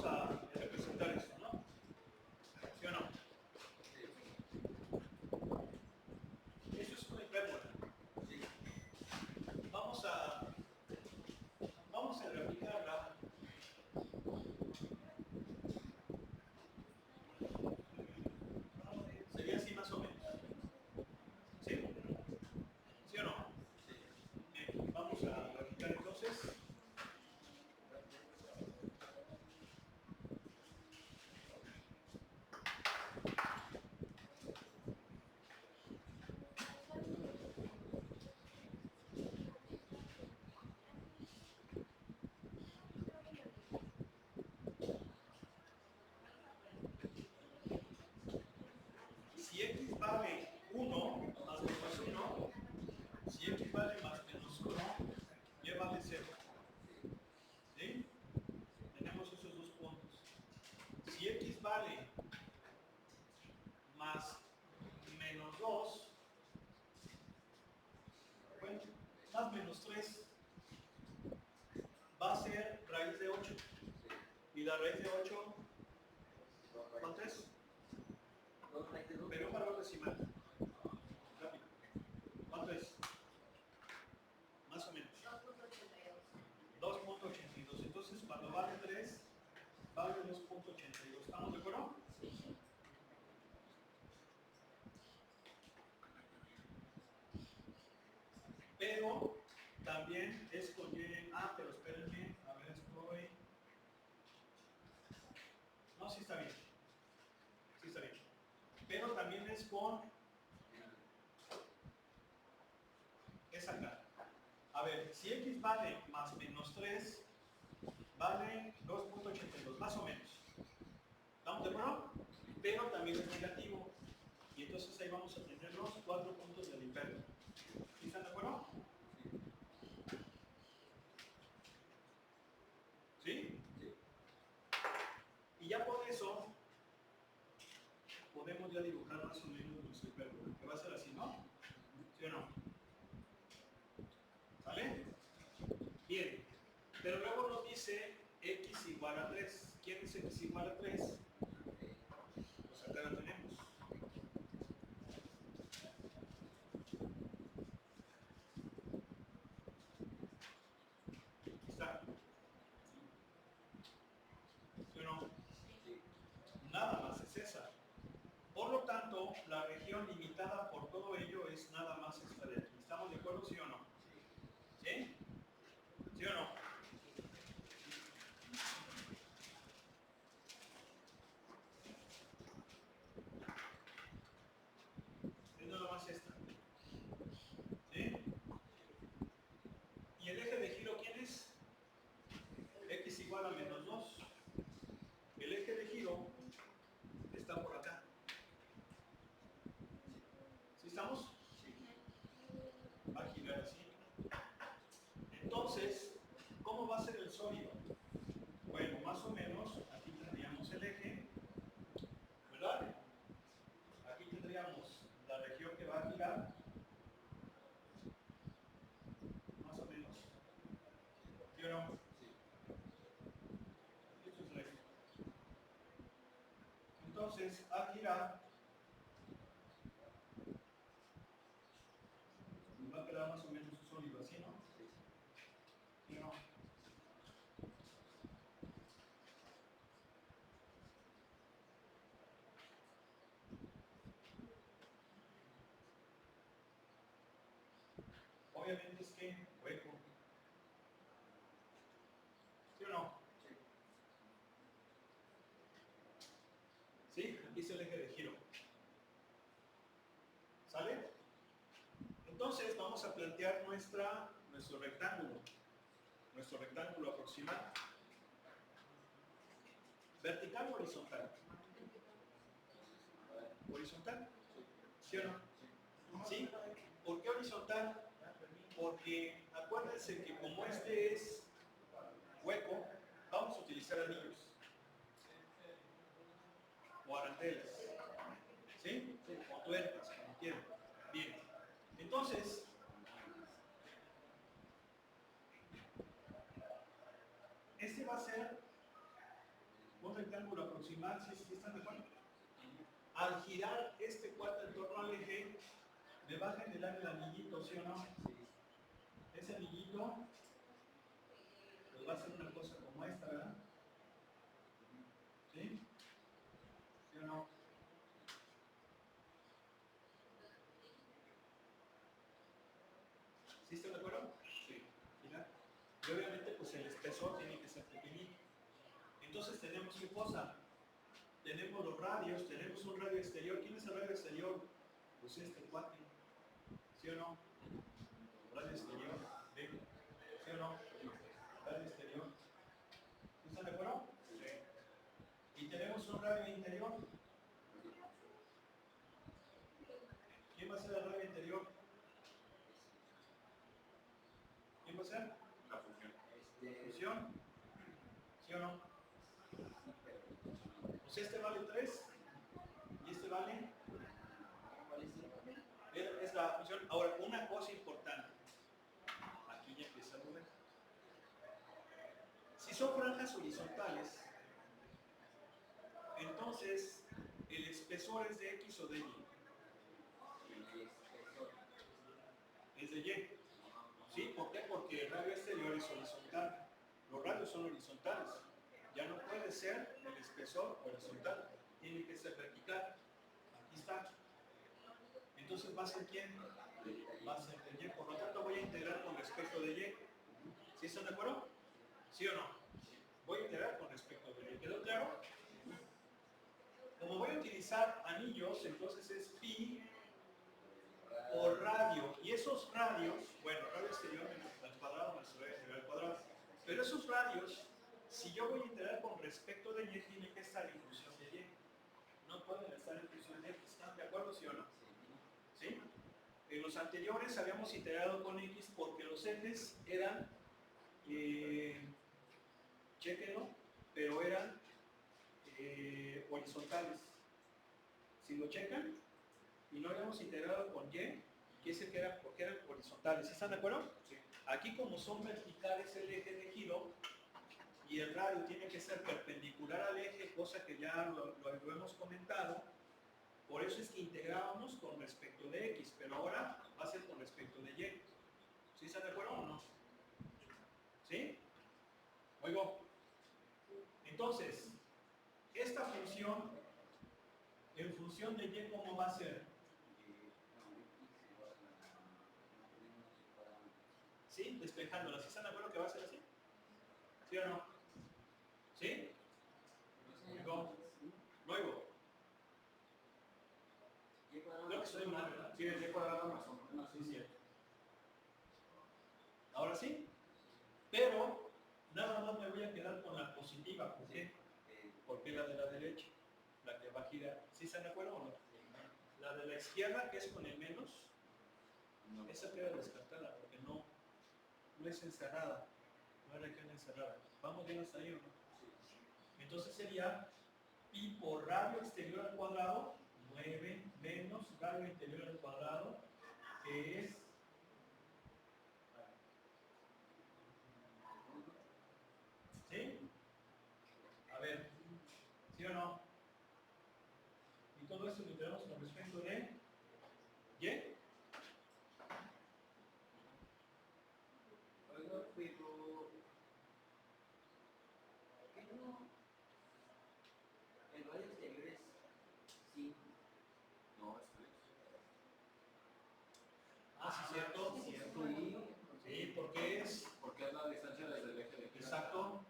a representar esto, ¿no? ¿Sí o no? Eso es una hipérbola. ¿Sí? Vamos a graficarla. Sería así más o menos. ¿Sí? ¿Sí o no? Bien, vamos a graficar entonces. Si x vale 1 más menos 1, si x vale más menos 1, y vale 0. ¿Sí? Tenemos esos dos puntos. Si x vale más menos 2, bueno, más menos 3, va a ser raíz de 8. Y la raíz de 8, ¿cuánto es? Pero un valor decimal. Rápido. ¿Cuánto es? Más o menos. 2.82. Entonces, cuando vale 3, vale 2.82. ¿Estamos de acuerdo? Sí. Pero también es con Y. Ah, pero espérenme. A ver, estoy. No, sí está bien. Sí está bien. Pero también es con. Es acá. A ver, si x vale más menos 3, vale 2.82, más o menos. ¿Estamos de acuerdo? Pero también es negativo. Y entonces ahí vamos a tener los 4 puntos del hipérbolo. ¿Sí están de acuerdo? ¿Sí? Sí. Y ya por eso podemos ya dibujar más o menos nuestro hipérbolo, que va a ser así, ¿no? ¿Sí o no? ¿Sale? Bien. Pero luego nos dice x igual a 3. ¿Quién es x igual a 3? Pues acá lo tenemos. Aquí está. ¿Sí o no? Nada más es esa. Por lo tanto, la región limitada por todo ello es nada más esta de aquí. ¿Estamos de acuerdo, sí o no? ¿Sí? ¿Sí o no? Es nada más esta. ¿Sí? ¿Y el eje de giro quién es? X igual a menos 2. El eje de giro está por acá. ¿Sí estamos? Sí. Va a girar así. Entonces, ¿cómo va a ser el sólido? Bueno, más o menos, aquí tendríamos el eje, ¿verdad? Aquí tendríamos la región que va a girar, más o menos. ¿Sí o no? Sí. Esto es el eje. Entonces, al girar, va a quedar más o menos un sólido así, ¿no? ¿Sí o no? Obviamente es que hueco. ¿Sí o no? Sí. ¿Sí? Aquí es el eje de giro. ¿Sale? Entonces vamos a plantear nuestro rectángulo aproximado. ¿Vertical o horizontal? ¿Horizontal? ¿Sí o no? ¿Sí? ¿Por qué horizontal? Porque acuérdense que como este es hueco, vamos a utilizar anillos o arandelas, ¿sí? O tuercas, como quieran. Bien, entonces este va a ser rectángulo aproximal, ¿sí están de acuerdo? Al girar este cuate en torno al eje, me va a generar el anillito, ¿sí o no? Ese anillito pues va a ser una cosa como esta, ¿verdad? ¿Sí? ¿Sí o no? ¿Sí están de acuerdo? Sí. Mira. Y obviamente pues el espesor tiene que ser pequeñito. Entonces tenemos qué cosa. Tenemos los radios, tenemos un radio exterior. ¿Quién es el radio exterior? Pues este cuate. ¿Sí o no? Radio exterior. ¿Sí? ¿Sí o no? Radio exterior. ¿Están de acuerdo? Sí. Y tenemos un radio interior. ¿Quién va a ser el radio interior? ¿Quién va a ser? La fusión. ¿Fusión? ¿Sí o no? Pues este vale 3 y este vale. Es la función. Ahora, una cosa importante. Aquí ya empieza a mover. Si son franjas horizontales, entonces el espesor es de X o de Y. Es de Y. ¿Sí? ¿Por qué? Porque el radio exterior es horizontal. Los radios son horizontales. Ya no puede ser el espesor horizontal. Tiene que ser vertical. Aquí está. Entonces va a ser ¿quién? Va a ser de Y. Por lo tanto voy a integrar con respecto de Y. ¿Sí están de acuerdo? ¿Sí o no? Voy a integrar con respecto de Y. ¿Quedó claro? Como voy a utilizar anillos, entonces es pi por radio. Y esos radios, bueno, radio exterior al cuadrado más radio exterior al cuadrado. Pero esos radios, si yo voy a integrar con respecto de Y, tiene que estar en función de Y. No pueden estar en función de X. ¿Están de acuerdo, sí o no? ¿Sí? En los anteriores habíamos integrado con X porque los ejes eran, chéquenlo, pero eran horizontales. Si lo checan, y no habíamos integrado con Y, que ese que era porque eran horizontales. ¿Sí están de acuerdo? Sí. Aquí como son verticales el eje de giro y el radio tiene que ser perpendicular al eje, cosa que ya lo hemos comentado, por eso es que integrábamos con respecto de X, pero ahora va a ser con respecto de Y. ¿Sí están de acuerdo o no? ¿Sí? Oigo. Entonces, esta función, en función de Y, ¿cómo va a ser? ¿Sí? Despejándola. ¿Sí están de acuerdo que va a ser así? ¿Sí o no? ¿Sí? Oigo. Luego. Creo que soy mal, ¿verdad? Sí, el Y cuadrado más 1. No, sí, es cierto. Ahora sí. Pero nada más me voy a quedar con la positiva. ¿Por qué? Porque la de la derecha, la que va a girar. ¿Sí están de acuerdo o no? La de la izquierda, que es con el menos, esa queda descartada porque no es encerrada. No era que encerrada. ¿Vamos bien hasta ahí o no? Entonces sería pi por radio exterior al cuadrado, 9 menos radio interior al cuadrado, que es ¿sí? A ver, ¿sí o no? Y todo esto lo tenemos con respecto de Y. Oiga, pero ¿qué no? El radio exterior es 5. No, es 3. Ah, sí, cierto. Cierto. Sí, porque es. Porque es la distancia desde el eje de giro. Exacto.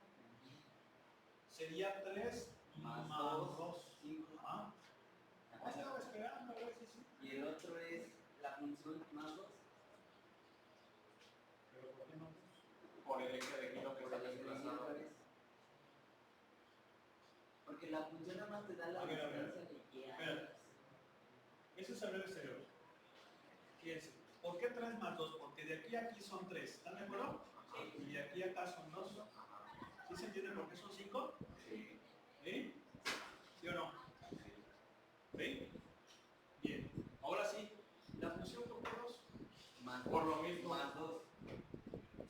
Sería 3 más 2. 5. Ah, estaba esperando, a ver si sí. Y el otro es la función más 2. Pero ¿por qué no? Por el eje de giro que está desplazado. Porque la función nada más te da la distancia de que Espera. Ese es el radio exterior. Fíjense. ¿Por qué 3 más 2? Porque de aquí a aquí son 3. ¿Están de acuerdo? Sí. Y de aquí a acá son 2. ¿Sí se entiende por qué son 5? Sí. ¿Sí? ¿Sí o no? Sí. ¿Sí? Bien. Ahora sí. ¿La función por qué 2? Por lo mismo. Más 2.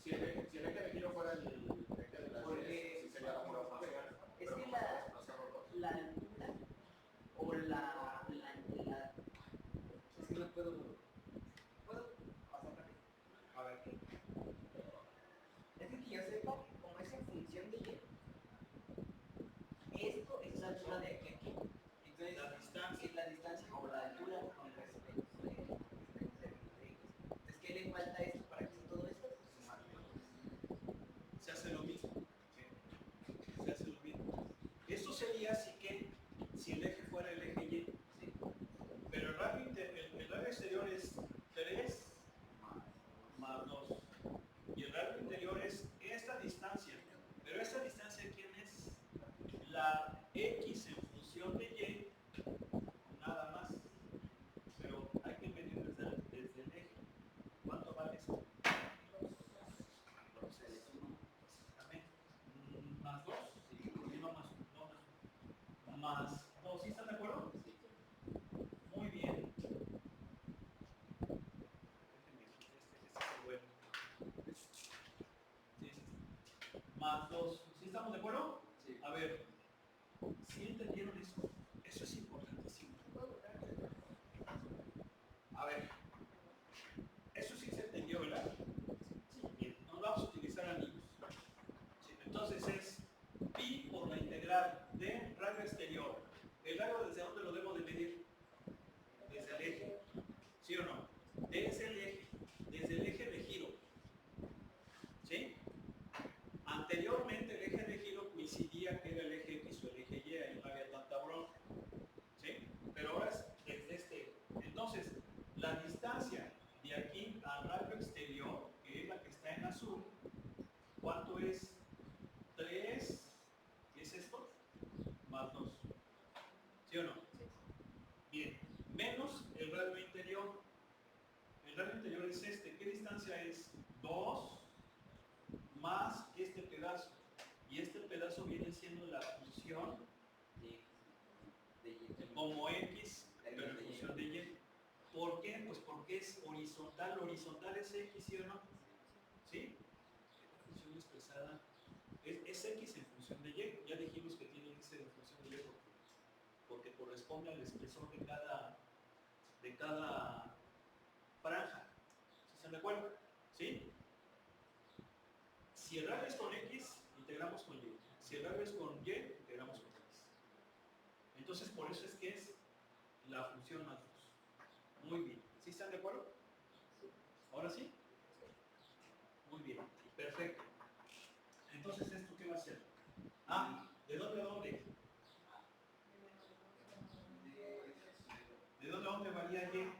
Si el eje de giro fuera el eje de la Porque sí sería la pura función. es que la más 2. ¿Sí están de acuerdo? Muy bien. Déjenme, este es el bueno. Sí. Más 2. ¿Sí estamos de acuerdo? Sí. A ver, ¿sí entendieron eso? Eso es importantísimo. A ver, eso sí se entendió, ¿verdad? Sí, bien. Nos vamos a utilizar anillos. Sí, entonces es pi por la integral de radio exterior. ¿El radio desde dónde lo debo de medir? Desde el eje. ¿Sí o no? Desde el eje de giro. ¿Sí? Anteriormente el eje de giro coincidía que era el eje X o el eje Y, ahí no había tanta bronca. ¿Sí? Pero ahora es desde este eje. Entonces, la distancia de aquí al radio exterior, que es la que está en azul, ¿cuánto es? 3, ¿qué es esto? Más 2. ¿Sí o no? Bien, menos el radio interior. El radio interior es este. ¿Qué distancia es? 2 más este pedazo. Y este pedazo viene siendo la función como X, pero en función de Y. ¿Por qué? Pues porque es horizontal. Lo horizontal es X, ¿sí o no? ¿Sí? La función expresada es X en función de Y. Ya dijimos que tiene que ser en función de Y porque corresponde al espesor de cada franja. ¿Sí están de acuerdo? ¿Sí? Si el radio es con X, integramos con Y. Si el radio es con Y, integramos con X. Entonces, por eso es que es la función más 2. Muy bien. ¿Sí están de acuerdo? ¿Ahora sí? Muy bien. Perfecto. Entonces, ¿esto qué va a ser? Ah, ¿de dónde a dónde? ¿De dónde a dónde varía Y?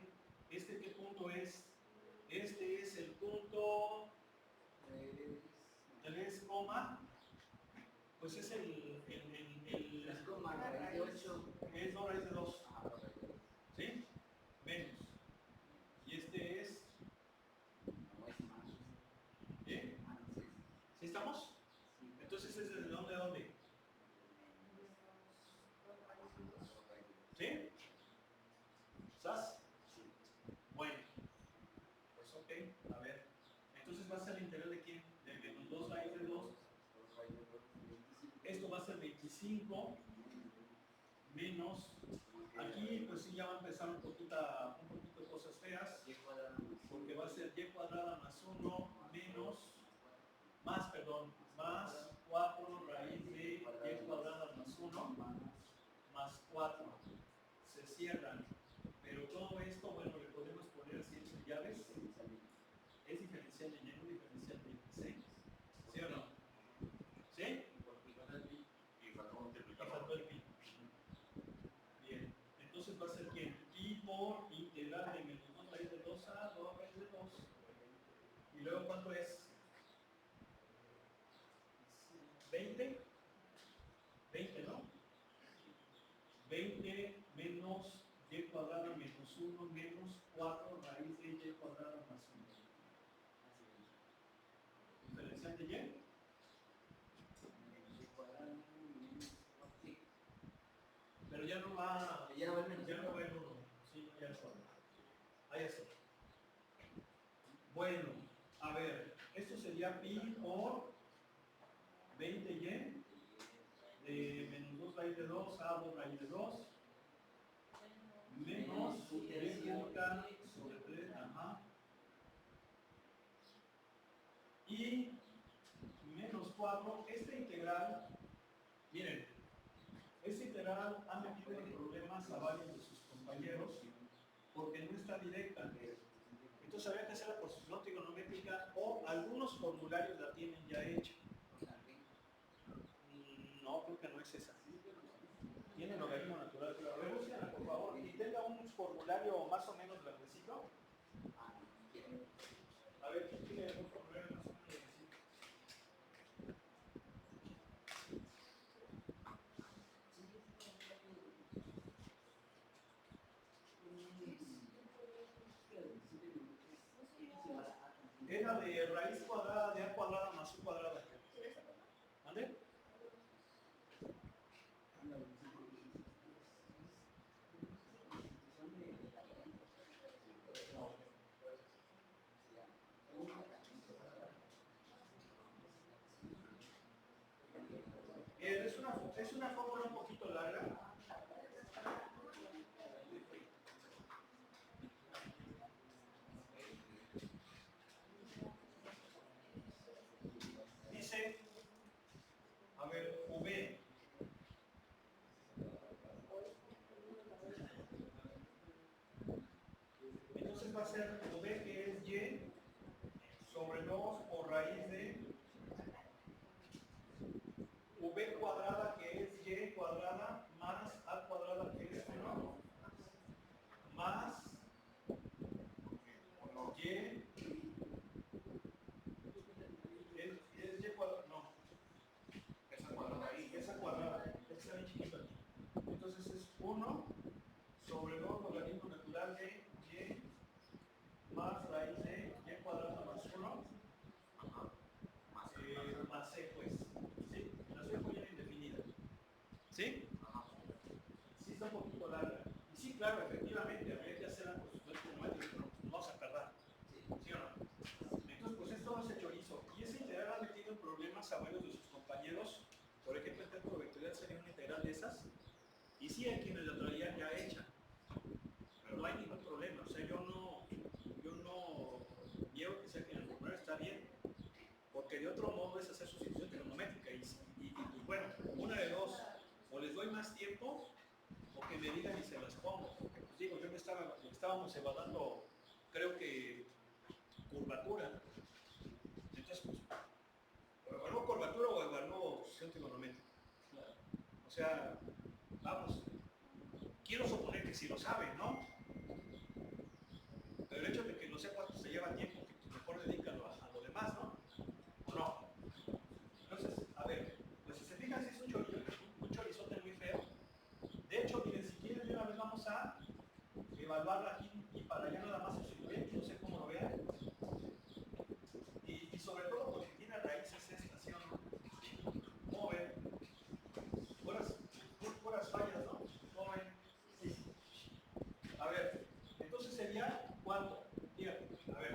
¿Este qué punto es? Este es el punto 3, pues es el 3,48. es 2 raíz de 2. ¿Sí? Menos. Y este es. ¿Sí? ¿Sí estamos? Entonces es desde dónde a dónde. ¿Sí? ¿Estás? Bueno. Pues ok, a ver. Entonces va a ser el integral de quién? De menos 2 raíz de 2. Esto va a ser 25 menos. Aquí pues sí ya va a empezar un poquito cosas feas. Porque va a ser y cuadrada más 1 menos, más 4 raíz de y cuadrada más 1 más 4. Se cierran. Pero todo esto, bueno, le podemos poner así en llaves. Es diferencial de y, no diferencial de ¿sí? ¿Sí o no? ¿Sí? Y faltó un Y multiplicador. faltó el pi. Bien. Entonces va a ser ¿quién? Pi por integral de menos 2 raíz de 2 a 2 raíz de 2. ¿Y luego cuánto es? 20. 20, ¿no? 20 menos y cuadrada menos 1 menos 4 raíz de y cuadrada más 1. ¿Diferencial de y? Pero ya no va. Ya no va el menos. Ya no va el 1. Sí, ya está. Ahí está. Bueno, a ver, esto sería pi por 20y de menos 2 raíz de 2 a 2 raíz de 2 menos y punta sobre 3, ajá. Y menos 4, esta integral, miren, esta integral ha metido en problemas a varios de sus compañeros porque no está directa. Entonces habría que hacerla por sucesión trigonométrica o algunos formularios la tienen ya hecha. No, creo que no es esa. Tiene logaritmo natural. Pero a ver, búsquenla, por favor. Y tenga un formulario más o menos grandecito. A ver, ¿quién tiene un formulario más o menos grandecito? Era de raíz cuadrada de a cuadrada más u cuadrada. ¿Vale? Es una fórmula un poquito larga. Dice, a ver, V. Entonces va a ser V, que es Y sobre 2 por raíz de V cuadrada, que es Y cuadrada, más A cuadrada, que es 1, más Y, es Y cuadrada, no, Esa cuadrada ahí. esa cuadrada, está bien chiquito aquí. Entonces es 1 sobre 2 logaritmo natural de Y más raíz de Y cuadrada más 1, más C, pues. ¿Sí? La C fue bien indefinida. ¿Sí? Sí está un poquito larga. Y sí, claro, efectivamente, habría que hacerla por supuesto neumático, pero nos vamos a tardar. ¿Sí o no? Entonces, pues esto no se chorizo. Y ese integral ha metido en problemas a varios de sus compañeros. Por ejemplo, el cálculo vectorial sería una integral de esas. Y sí hay quienes la traían ya hecha. Pero no hay ningún problema. O sea, yo no niego que sea que en el formulario está bien. Porque de otro modo es hacer sustitución trigonométrica. Y bueno, una de dos. O les doy más tiempo, o que me digan y se las pongo. Porque pues digo, estábamos evaluando, creo que curvatura. Entonces, pues, o evalúo curvatura o evalúo sustitución trigonométrica. O sea, vamos, quiero suponer que sí lo saben, ¿no? Pero el hecho de que lo sepas pues te lleva tiempo, que pues, mejor dedícalo a lo demás, ¿no? ¿O no? Entonces, a ver, pues si se fijan, si es un chorizote muy feo. De hecho, miren, si quieren de una vez vamos a evaluarla aquí y para allá nada más sustituir, no sé cómo lo vean. Y sobre todo porque tiene raíces esta, ¿sí o no? ¿Cómo ven? Puras fallas, ¿no? ¿Cómo ven? Sí. A ver, entonces sería ¿cuánto? Fíjate, a ver,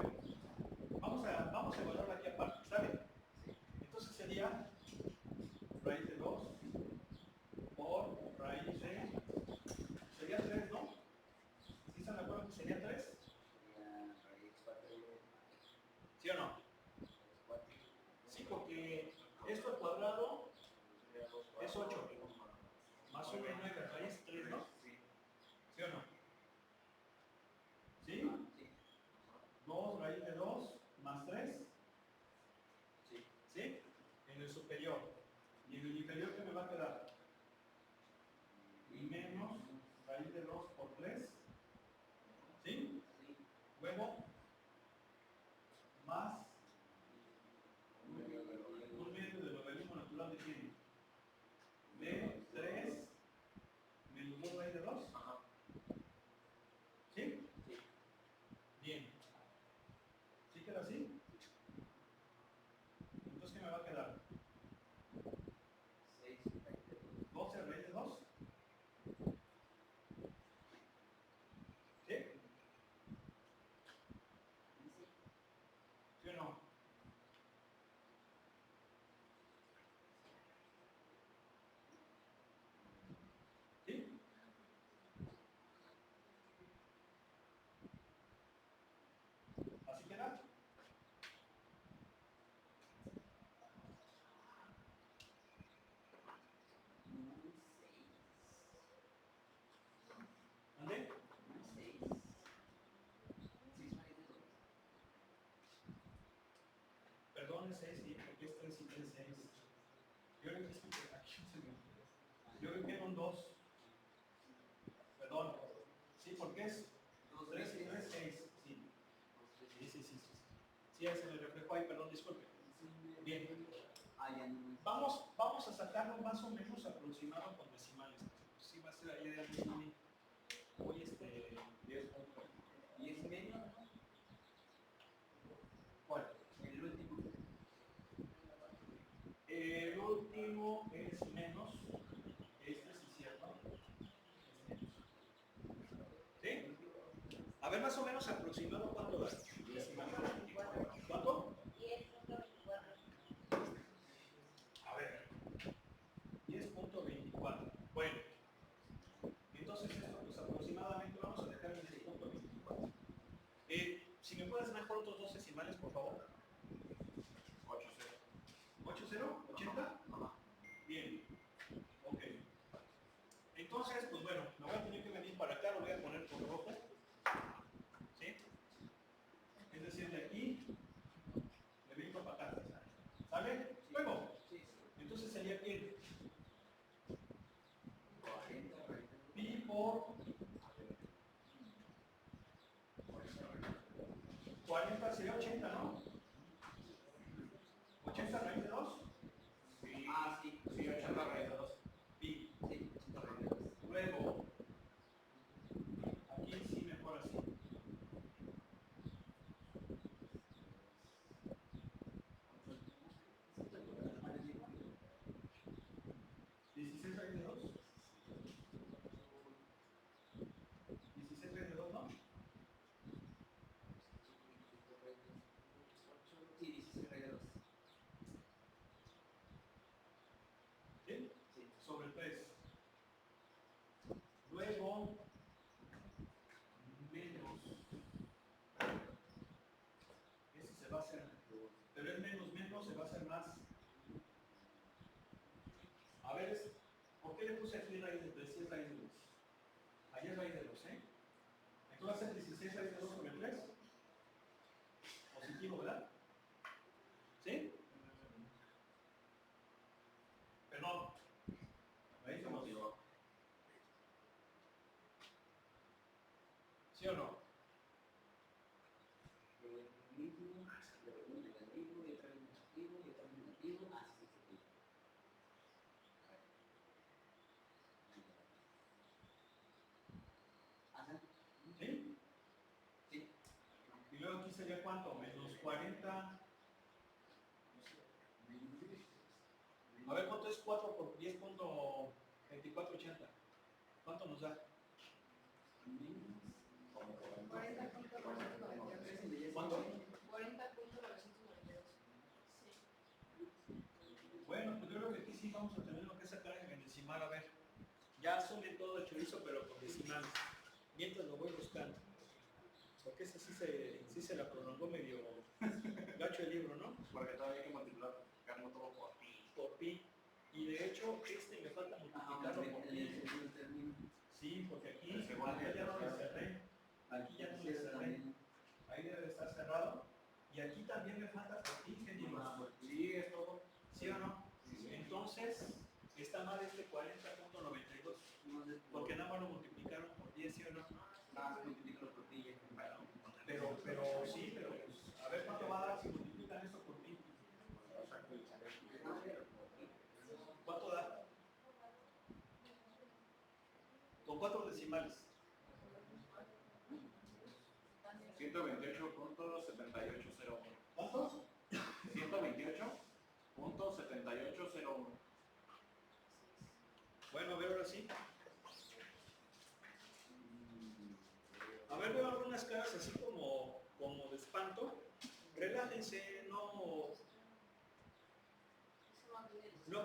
vamos a evaluarla aquí aparte, ¿sale? Entonces sería raíz de 2 por raíz de... Sería 3, ¿no? ¿Sí están de acuerdo que sería 3? ¿Sí o no? Sí, porque esto al cuadrado es 8. Más 1 y 9, raíz 3, ¿no? ¿Sí o no? ¿Sí? 2 raíz de 2 más 3. ¿Sí? En el superior. ¿Y en el inferior qué me va a quedar? Menos raíz de 2 por 3. ¿Sí? Luego, más un medio del logaritmo natural de quién? De 3 menos 2 raíz de 2. ¿Sí? Bien. ¿Sí queda así? Entonces, ¿qué me va a quedar? 12 raíz de 2. ¿Sí? ¿Sí o no? ¿Sí? ¿Así queda? ¿Ande? Perdón, es 6, sí, porque es 3 y 3 es 6. Yo creo que es aquí se me... Yo creo que era un 2. Perdón. Sí, porque es 3 y 3, 6. Sí. Sí. Sí, se me reflejó ahí, perdón, disculpe. Bien. Vamos a sacarlo más o menos aproximado con decimales. Sí, va a ser ahí de muy 10 puntos. Y es menos, ¿no? ¿Cuál? El último. El último es menos. Este sí es cierto. Es menos. ¿Sí? A ver, más o menos aproximado, ¿cuánto da? ¿Cuánto? 10.24. A ver. 10.24. Sí, 80 raíz de 2. Pi. Sí, 80 raíz de 2. Luego, aquí sí mejor así. 16 raíz de 2. 16 raíz de 2, ¿no? Sí, 16 raíz de 2. ¿Sí? Sí. Sobre 3. Luego, menos. Ese se va a hacer. Pero es menos, se va a hacer más. A ver, ¿por qué le puse aquí raíz de 3? Si es raíz de 2. Ahí es raíz de 2, ¿eh? Entonces va a ser 16 raíz de 2 sobre 3. Positivo, ¿verdad? ¿Sí? Perdón. Raíz de 2. ¿Sí o no? Negativo, luego negativo, y otra vez negativo, y otra vez negativo. Ah, sí, sí, sí. Ajá. ¿Sí? Sí. Y luego aquí sería ¿cuánto? Menos 40. A ver, ¿cuánto es 4 por 10.2480? ¿Cuánto nos da? ¿Cuánto? 40.992. Bueno, pues yo creo que aquí sí vamos a tener lo que sacar en el decimal. A ver, ya sume todo el chorizo, pero con decimales. Mientras lo voy buscando. Porque ese sí se la prolongó medio gacho el libro, ¿no? Porque todavía hay que multiplicarlo todo por pi. Por pi. Y de hecho, me falta multiplicarlo por pi. Sí, porque aquí ya no le cerré. Aquí ya no le cerré. Ahí debe de estar cerrado. Y aquí también me falta por pi, ingeniero. Sí, es todo. ¿Sí o no? Entonces, está mal este 40.92. Porque nada más lo multiplicaron por 10, ¿sí o no? Nada más multiplicarlo por pi. Pero sí, pero pues, a ver cuánto va a dar si multiplican esto por pi. ¿Cuánto da? Con 4 decimales. 128.7801. ¿Cuántos? 128.7801. Bueno, a ver ahora sí. A ver, veo algunas caras así como de espanto. Relájense, no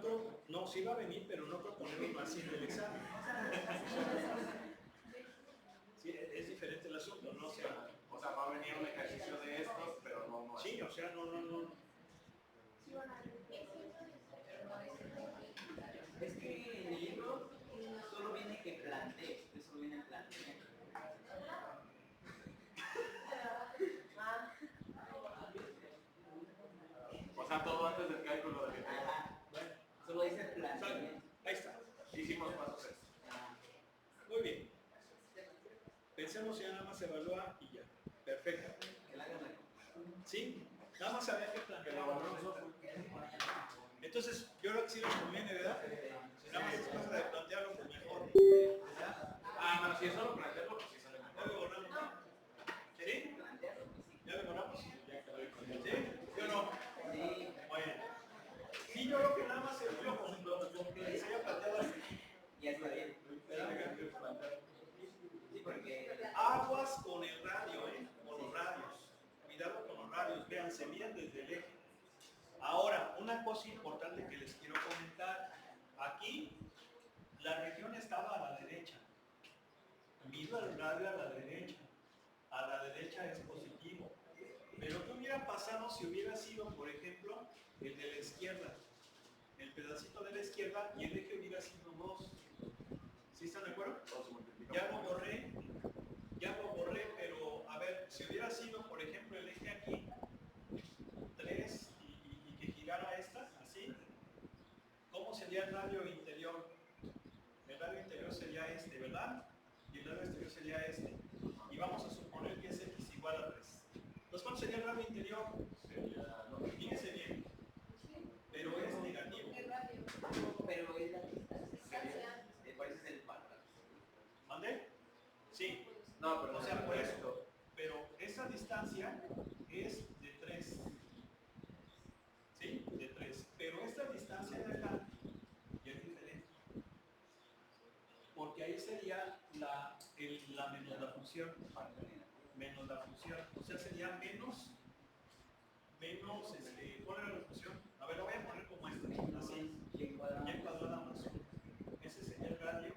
creo, no, sí va a venir, pero no creo ponerlo así en el examen. Sí, es diferente el asunto, ¿no? O sea, va a venir un ejercicio de estos, pero no. Sí, o sea, no. Es que en el libro solo viene que plantee, solo viene plantear. O sea, todo antes del cálculo de que Ajá. Solo dice planteamiento. Ahí está. hicimos pasos esto. Muy bien. Pensemos ya nada más evalúa y ya. Perfecto. Que la hagan la ¿Sí? Nada más había que plantear. Entonces, yo creo que sí les conviene, ¿verdad? Nada más es cosa de plantearlo pues mejor. ¿Verdad? Ah, no, si es solo plantearlo, pues sí sale Ya mejor. lo borramos, ¿no? ¿Sí? ¿Ya lo borramos? ¿Sí? ¿Sí o no? Sí. Bueno. Sí, yo creo que nada más se lo con lo que se haya planteado hasta aquí. Ya está bien. Sí, porque Aguas con el radio, con los radios. Cuidado con los radios, vean, se miden desde el eje. Ahora, una cosa importante que les quiero comentar. Aquí, la región estaba a la derecha. Mido el radio a la derecha. A la derecha es positivo. Pero ¿qué hubiera pasado si hubiera sido, por ejemplo, el de la izquierda? El pedacito de la izquierda y el eje hubiera sido 2. ¿Sí están de acuerdo? Ya lo borré, pero a ver, si hubiera sido, por ejemplo, el eje aquí, 3 y que girara esta, así, ¿cómo sería el radio interior? El radio interior sería este, ¿verdad? Y el radio exterior sería este. Y vamos a suponer que es x igual a 3. Entonces, ¿cuánto sería el radio interior? Fíjense bien, pero es negativo. No, pero O sea, por eso. Pero esa distancia es de 3. ¿Sí? De 3. Pero esta distancia de acá ya es diferente. Porque ahí sería la menos la función. Menos la función. O sea, sería menos, ¿cuál era la función? A ver, lo voy a poner como esta. Así. Y cuadrada más 1. Ese sería el radio.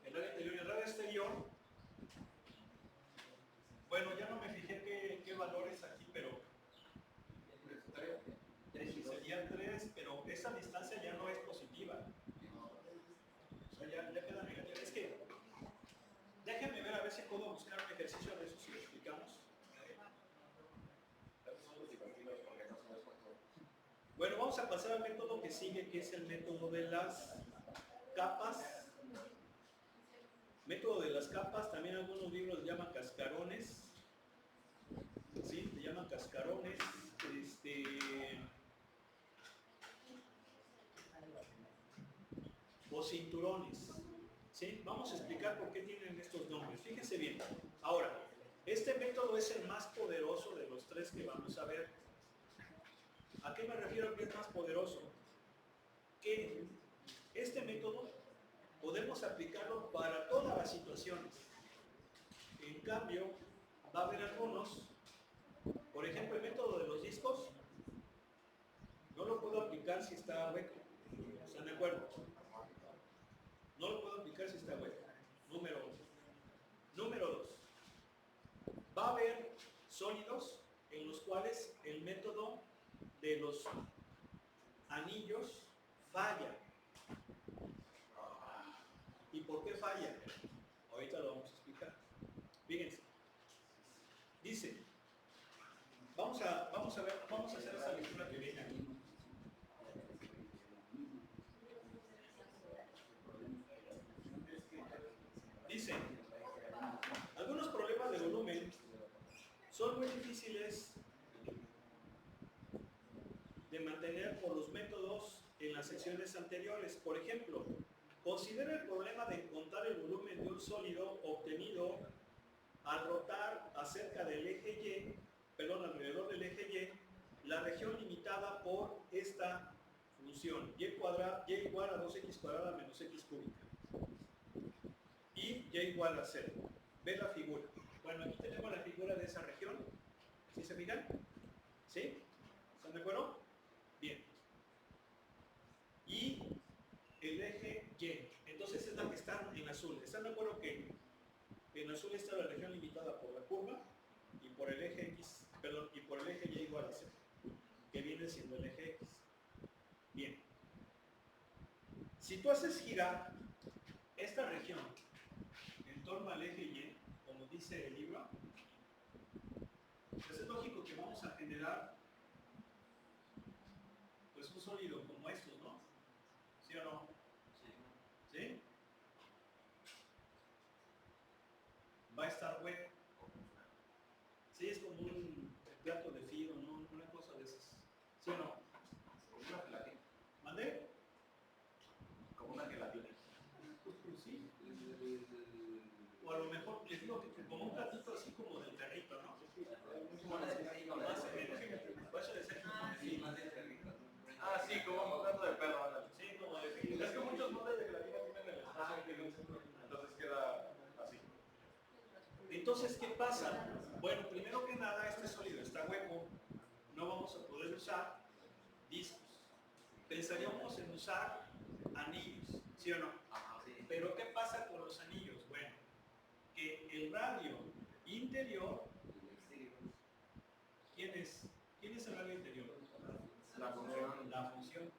El radio interior y el radio exterior. Bueno, ya no me fijé qué valores aquí, pero sería 3, pero esa distancia ya no es positiva. O sea, ya queda negativa. Es que, déjenme ver a ver si puedo buscar un ejercicio de eso si lo explicamos. Bueno, vamos a pasar al método que sigue, que es el método de las capas. Método de las capas, también algunos libros le llaman cascarones. ¿Sí? Le llaman cascarones. O cinturones. ¿Sí? Vamos a explicar por qué tienen estos nombres. Fíjense bien. Ahora, este método es el más poderoso de los 3 que vamos a ver. ¿A qué me refiero que es más poderoso? Que este método podemos aplicarlo para todas las situaciones. En cambio, va a haber algunos, por ejemplo, el método de los discos, no lo puedo aplicar si está hueco. ¿Están de acuerdo? No lo puedo aplicar si está hueco. Número 1. Número 2. Va a haber sólidos en los cuales el método de los anillos falla. ¿Y por qué falla? Ahorita lo vamos a explicar. Fíjense. Dice, vamos a hacer esa lectura que viene aquí. Dice, algunos problemas de volumen son muy difíciles de mantener por los métodos en las secciones anteriores. Por ejemplo, considera el problema de encontrar el volumen de un sólido obtenido al rotar acerca del eje Y, alrededor del eje Y, la región limitada por esta función, y igual a 2x cuadrada menos x cúbica. Y y igual a 0. Ve la figura. Bueno, aquí tenemos la figura de esa región. ¿Sí se fijan? ¿Sí? ¿Están de acuerdo? Bien. Y el eje Y. Entonces es la que está en azul. ¿Están de acuerdo que en azul está la región limitada por la curva y por el eje X, y por el eje Y igual a 0, que viene siendo el eje X? Bien. Si tú haces girar esta región en torno al eje Y, como dice el libro, pues es lógico que vamos a generar pues un sólido como estos, ¿no? ¿Sí o no? ¿Sí? Va a estar hueco. Sí, es como un plato de filo, ¿no? Una cosa de esas. ¿Sí o no? Como una gelatina. ¿Mandé? Como una gelatina. Sí. O a lo mejor les digo que como un platito así como del perrito, ¿no? Eso de ser como de filo. Ah, sí, como un plato de perro. Ándale. Sí, como de filo. Es que muchos moldes de gelatina tienen el espacio que Entonces queda así. Entonces, ¿qué pasa? Bueno, primero que nada, este sólido está hueco. No vamos a poder usar discos. Pensaríamos en usar anillos, ¿sí o no? Pero ¿qué pasa con los anillos? Bueno, que el radio interior, ¿quién es el radio interior? La función. La función.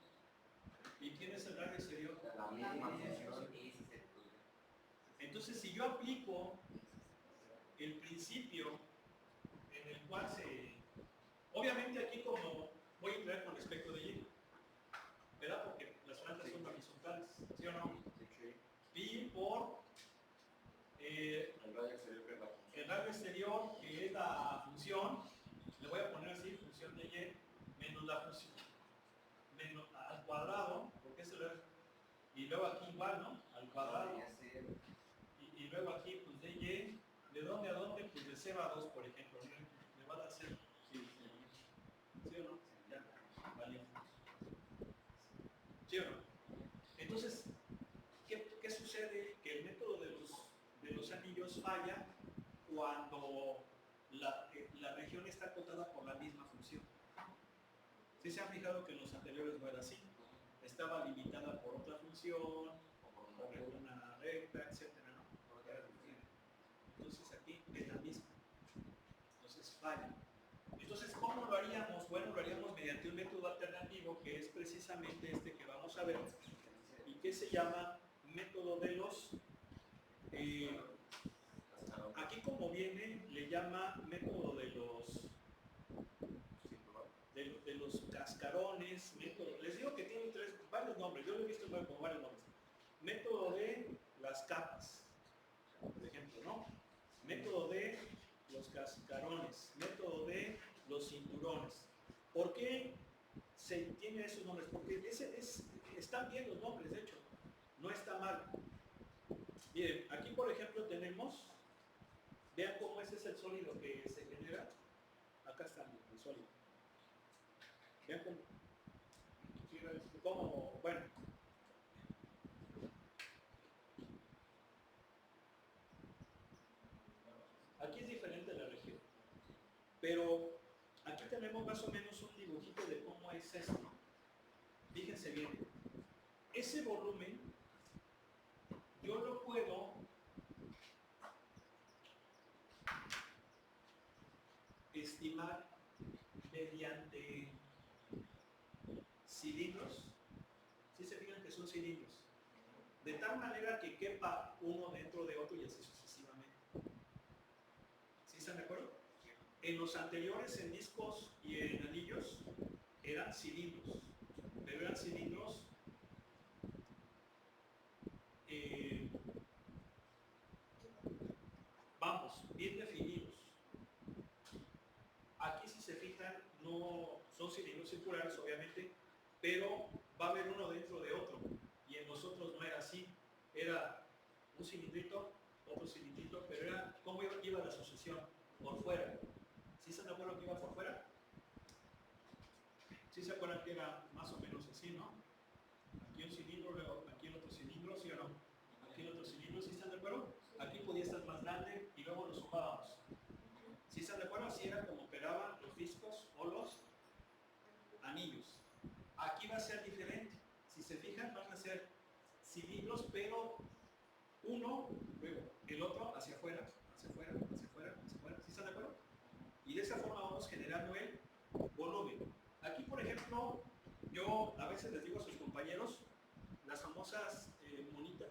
¿Y quién es el radio exterior? La misma función. Entonces, si yo aplico el principio en el cual obviamente aquí como voy a entrar con respecto de Y, ¿verdad? Porque las franjas son horizontales, ¿sí o no? Pi por El radio exterior que es la función. el radio exterior, que es la función, le voy a poner así, función de Y, menos la función, menos al cuadrado, porque es el, y luego aquí igual, ¿no? Al cuadrado, luego aquí, pues de Y, ¿de dónde a dónde? Pues de 0 a 2, por ejemplo. ¿Me va a dar 0? ¿Sí o no? Ya, vale. ¿Sí o no? Entonces, ¿qué sucede? Que el método de los anillos falla cuando la región está acotada por la misma función. ¿Sí se han fijado que en los anteriores no era así? Estaba limitada por otra función, o por una recta, etc. ¿no? Entonces aquí es la misma. Entonces falla. Entonces, ¿cómo lo haríamos? Bueno, lo haríamos mediante un método alternativo que es precisamente este que vamos a ver y que se llama método de los... aquí como viene, le llama método de los cascarones, método, les digo que tiene varios nombres, yo lo he visto con varios nombres. Método de las capas, por ejemplo, ¿no? Método de los cascarones, método de los cinturones. ¿Por qué se tiene esos nombres? Porque están bien los nombres, de hecho, no está mal. Miren, aquí por ejemplo tenemos, vean cómo ese es el sólido que se genera. Acá está el sólido. Vean cómo, bueno. Aquí es diferente la región. Pero aquí tenemos más o menos un dibujito de cómo es esto. Fíjense bien. Ese volumen yo lo puedo estimar mediante cilindros. ¿Sí se fijan que son cilindros? De tal manera que quepa uno dentro de otro y así sucesivamente. ¿Sí están de acuerdo? En los anteriores, en discos y en anillos, eran cilindros. Pero eran cilindros vamos, bien definidos. Aquí si se fijan, no son cilindros circulares obviamente, pero va a haber uno dentro de otro. Y en los otros no era así. Era un cilindrito, otro cilindrito, pero era cómo iba la sucesión, por fuera. ¿Sí se acuerdan que iba por fuera? ¿Sí se acuerdan que era más o menos así, no? Aquí un cilindro, luego aquí el otro cilindro, ¿sí o no? Aquí el otro cilindro, ¿sí están de acuerdo? Aquí podía estar más grande y luego lo sumábamos. ¿Sí están de acuerdo? Así era como operaban los discos o los anillos. Aquí va a ser diferente. Si se fijan, van a ser cilindros, pero uno, luego el otro hacia afuera, hacia afuera, hacia afuera, hacia afuera. ¿Sí están de acuerdo? Y de esa forma vamos generando el volumen. Aquí, por ejemplo, yo a veces les digo a sus compañeros las famosas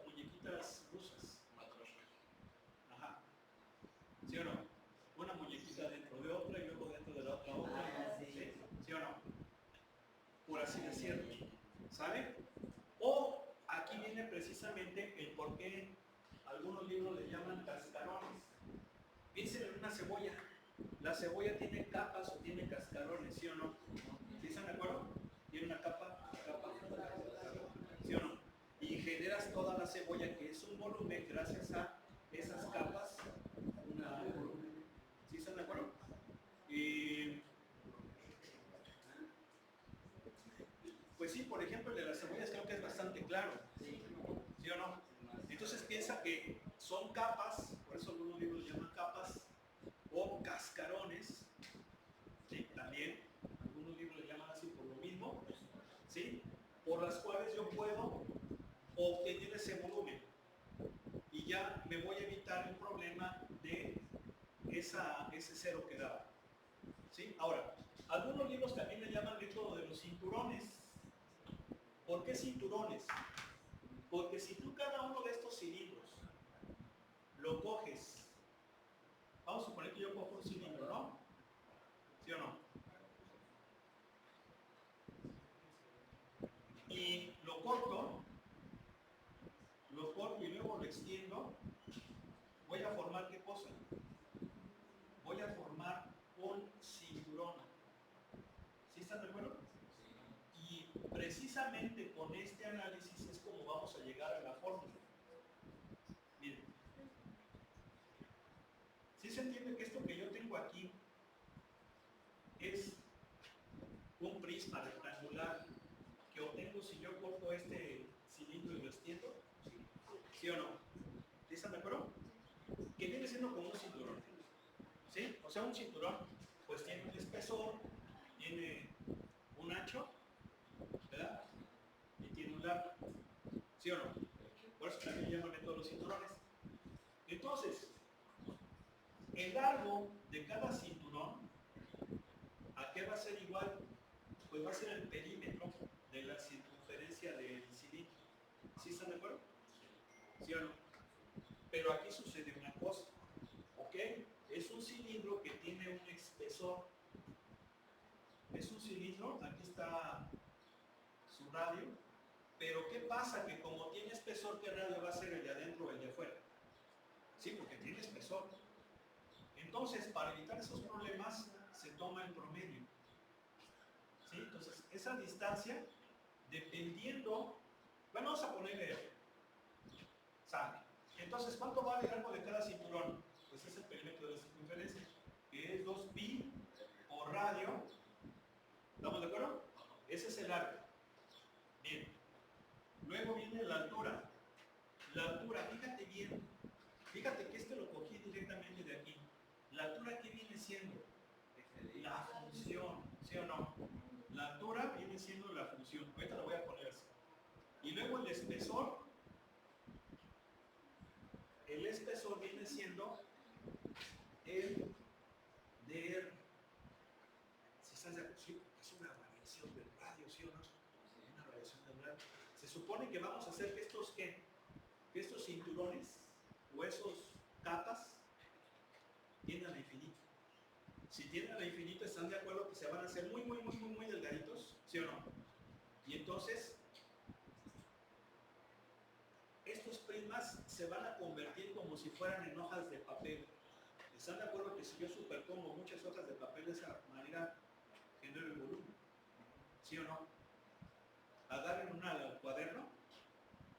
muñequitas rusas. Ajá. ¿Sí o no? Una muñequita dentro de otra y luego dentro de la otra. ¿Sí? ¿Sí o no? Por así decirlo. ¿Sabe? O aquí viene precisamente el por qué algunos libros le llaman cascarones. Piensen en una cebolla. La cebolla tiene capas o tiene cascarones, ¿sí o no? ¿Sí están de acuerdo? Tiene una capa, ¿sí o no? Y generas toda la cebolla, que es un volumen, gracias a esas capas, un volumen. ¿Sí están de acuerdo? Y pues sí, por ejemplo, el de las cebollas creo que es bastante claro. ¿Sí o no? Entonces piensa que son capas, por eso algunos libros llaman capas, o cascarones, ¿sí? También algunos libros le llaman así por lo mismo, ¿sí? Por las cuales yo puedo obtener ese volumen y ya me voy a evitar el problema de ese cero que daba, ¿sí? Ahora, algunos libros también le llaman método de los cinturones. ¿Por qué cinturones? Porque si tú cada uno de estos cilindros lo coges, vamos a suponer que yo cojo un cilindro, ¿no? ¿Sí o no? Y lo corto y luego lo extiendo, voy a formar ¿qué cosa? Voy a formar un cinturón. ¿Sí están de acuerdo? Y precisamente con este análisis es como vamos a llegar a la fórmula. Miren, tengo aquí es un prisma rectangular que obtengo si yo corto este cilindro y lo extiendo, ¿sí o no? ¿Sí están de acuerdo? Que viene siendo como un cinturón, ¿sí? O sea, un cinturón pues tiene un espesor, tiene un ancho, ¿verdad? Y tiene un largo, ¿sí o no? Por eso también llaman todos los cinturones. Entonces, el largo de cada cinturón, ¿a qué va a ser igual? Pues va a ser el perímetro de la circunferencia del cilindro. ¿Sí están de acuerdo? ¿Sí o no? Pero aquí sucede una cosa, ¿ok? Es un cilindro que tiene un espesor. Es un cilindro, aquí está su radio, pero ¿qué pasa? Que como tiene espesor, ¿qué radio va a ser, el de adentro o el de afuera? Sí, porque tiene espesor. Entonces, para evitar esos problemas, se toma el promedio. ¿Sí? Entonces, esa distancia, dependiendo, bueno, vamos a ponerle sale. Entonces, ¿cuánto vale el largo de cada cinturón? Pues es el perímetro de la circunferencia, que es 2pi por radio. ¿Estamos de acuerdo? Ese es el largo. Bien. Luego viene la altura. La altura, fíjate bien. Fíjate que lo cogí directamente de aquí. ¿La altura qué viene siendo? La función, ¿sí o no? La altura viene siendo la función. Ahorita lo voy a poner así. Y luego el espesor. El espesor viene siendo el DR. Si estás de acuerdo, sí, es una radiación del radio, ¿sí o no? Una radiación del radio. Se supone que vamos a hacer que estos cinturones o esos capas tiendan a infinito. Si tienden a infinito, ¿están de acuerdo que se van a hacer muy delgaditos? ¿Sí o no? Y entonces, estos prismas se van a convertir como si fueran en hojas de papel. ¿Están de acuerdo que si yo superpongo muchas hojas de papel de esa manera, genero el volumen? ¿Sí o no? Agarren un cuaderno,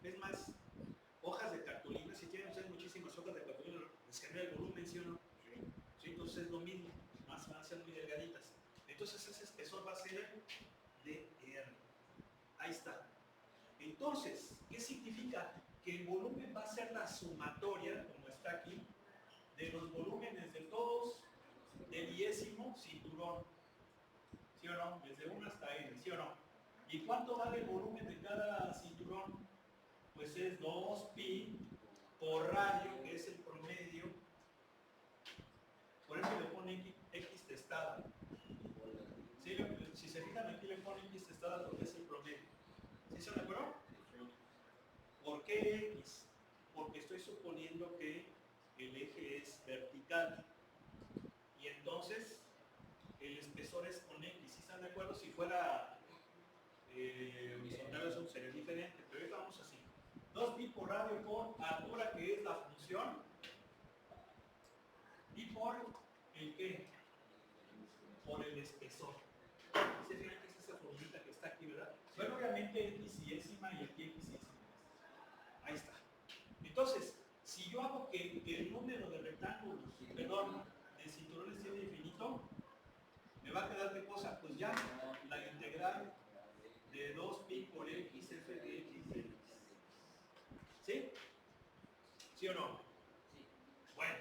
es más, hojas de cartulina, si tienen ustedes muchísimas hojas de cartulina, les genera el volumen, ¿sí o no? ¿Sí? Entonces es lo mismo, más van a ser muy delgaditas. Entonces ese espesor va a ser DR. Ahí está. Entonces, ¿qué significa? Que el volumen va a ser la sumatoria, como está aquí, de los volúmenes de todos el iésimo cinturón. ¿Sí o no? Desde 1 hasta N, ¿sí o no? ¿Y cuánto vale el volumen de cada cinturón? Pues es 2pi por radio, que es el promedio. Por eso le pone X testada. ¿Sí? Si se fijan, aquí le pone X testada porque es el promedio. ¿Sí se me acuerdo? ¿Por qué X? Porque estoy suponiendo que el eje es vertical. Y entonces el espesor es con X. ¿Sí están de acuerdo? Si fuera horizontal, eso sería diferente. Pero ahorita vamos así. 2pi por radio por altura, que es la función. Y por el ¿qué? Por el espesor. ¿Se fijan que es esa formulita que está aquí, verdad? Bueno, obviamente X y décima y aquí X y décima. Ahí está. Entonces, si yo hago que el número de rectángulos, perdón, de cinturones tiene infinito, me va a quedar ¿qué cosa? Pues ya la integral de 2pi por X f de X de X. ¿Sí? ¿Sí o no? Sí. Bueno,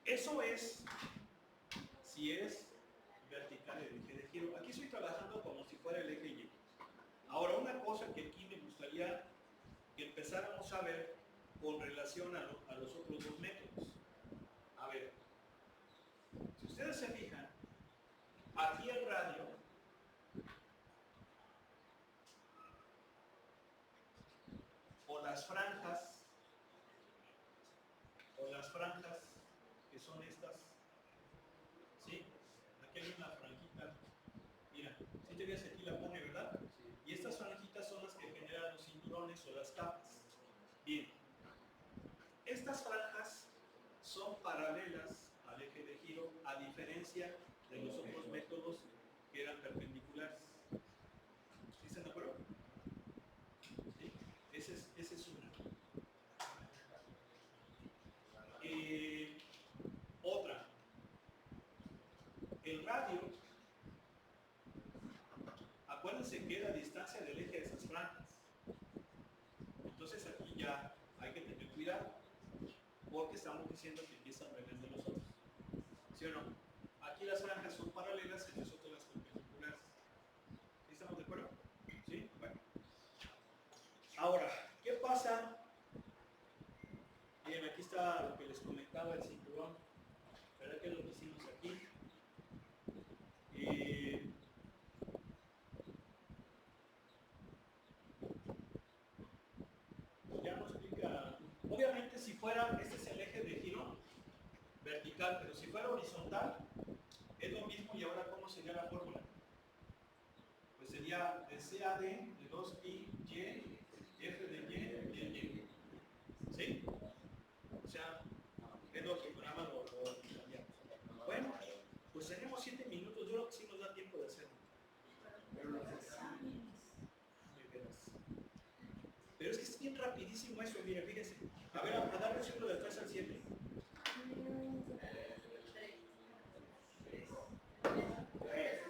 eso es si es vertical el eje de giro. Aquí estoy trabajando como si fuera el eje Y. Ahora, una cosa que aquí me gustaría que empezáramos a ver con relación a los otros dos métodos. A ver, si ustedes se fijan, aquí el radio o las franjas que son estas, ¿sí? Aquí hay una franjita, mira, si te ves aquí la pone, ¿verdad? Y estas franjitas son las que generan los cinturones o las capas. Bien, estas franjas son paralelas al eje de giro, a diferencia de los otros métodos que eran perpendiculares. ¿Sí están de acuerdo? ¿Sí? Esa es una. Otra. radio, acuérdense que es la distancia del eje de esas franjas. Entonces aquí ya hay que tener cuidado, porque estamos diciendo que aquí están reglas de los otros. ¿Sí o no? Aquí las franjas son paralelas y nosotros las perpendiculares. ¿Sí estamos de acuerdo? ¿Sí? Bueno. Ahora, ¿qué pasa? Bien, aquí está lo que les comentaba, el cinturón. ¿Verdad que es lo que hicimos aquí? Ya nos explica. Obviamente, si fuera, este es el eje de giro vertical, pero si fuera horizontal, es lo mismo. Y ahora, ¿cómo sería la fórmula? Pues sería de CAD de 2pi y F de Y de Y. ¿Sí? O sea, es lo que nada más lo cambiamos. Bueno, pues tenemos 7 minutos. Yo creo que sí nos da tiempo de hacerlo. Pero es que es bien rapidísimo eso. Mire, fíjense. A ver, a darle un ciclo de 3 al 7.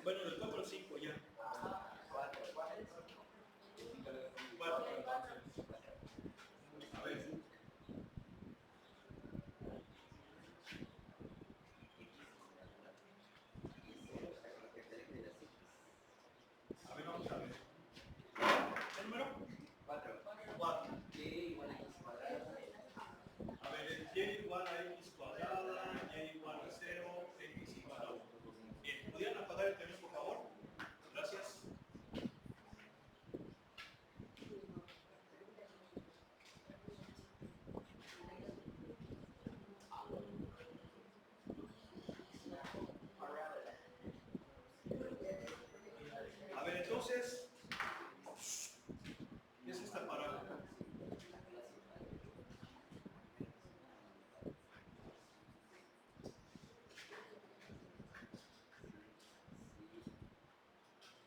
Bueno, del 4 al 5 ya. 4. A ver. A ver, vamos a ver. ¿Qué número? 4. Y igual a x cuadrado. A ver, el y igual a x cuadrada, y igual a 0, x igual a 1. Bien, ¿podrían apagar el teléfono, por favor? Gracias. A ver, entonces, ¿qué es esta parábola?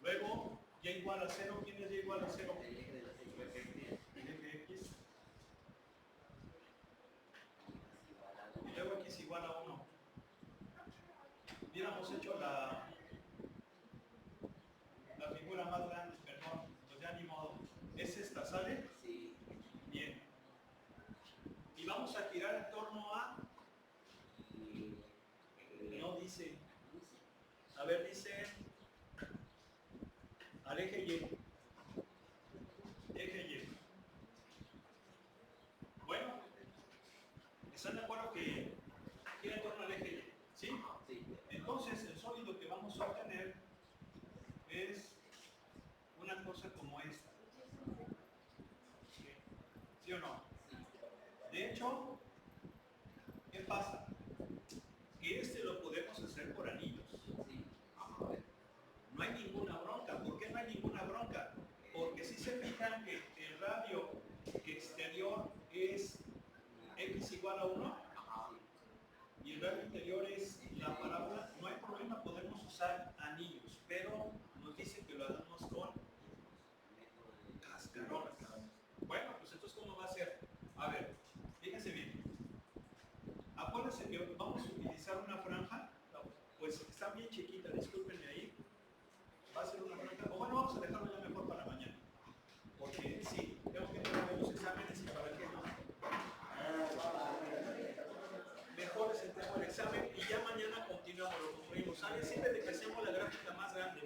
Luego, y igual a 0, ¿quién es y igual a 0? El eje de las x. El eje x. Y luego x igual a 1. Hubiéramos hecho la figura más grande, perdón, pues ya ni modo. ¿Es esta, sale? Sí. Bien. Y vamos a girar en torno a... No dice. A ver, dice... Al eje Y. Eje Y. Bueno, ¿están de acuerdo que gira en torno al eje Y? ¿Sí? Sí. Entonces, el sólido que vamos a obtener es una cosa como esta. ¿Sí o no? De hecho, ¿qué pasa? Que este lo podemos hacer por anillos. Sí. No hay ninguna bronca. ¿Por qué no hay ninguna bronca? Porque si se fijan que el radio exterior es x igual a 1 y el radio interior es la parábola, no hay problema, podemos usar anillos, pero nos dice que lo hagamos con cascarones. Bueno, pues entonces, ¿cómo va a ser? A ver, fíjense bien. Acuérdense que vamos a utilizar una franja, pues está bien chiquita, discúlpenme ahí. Va a ser una franja, o bueno, vamos a dejarlo ya mejor para mañana. Porque sí, tengo que tener los exámenes y para qué no. Mejor es el tema del examen y ya mañana continuamos, lo concluimos. ¿Alguien sirve de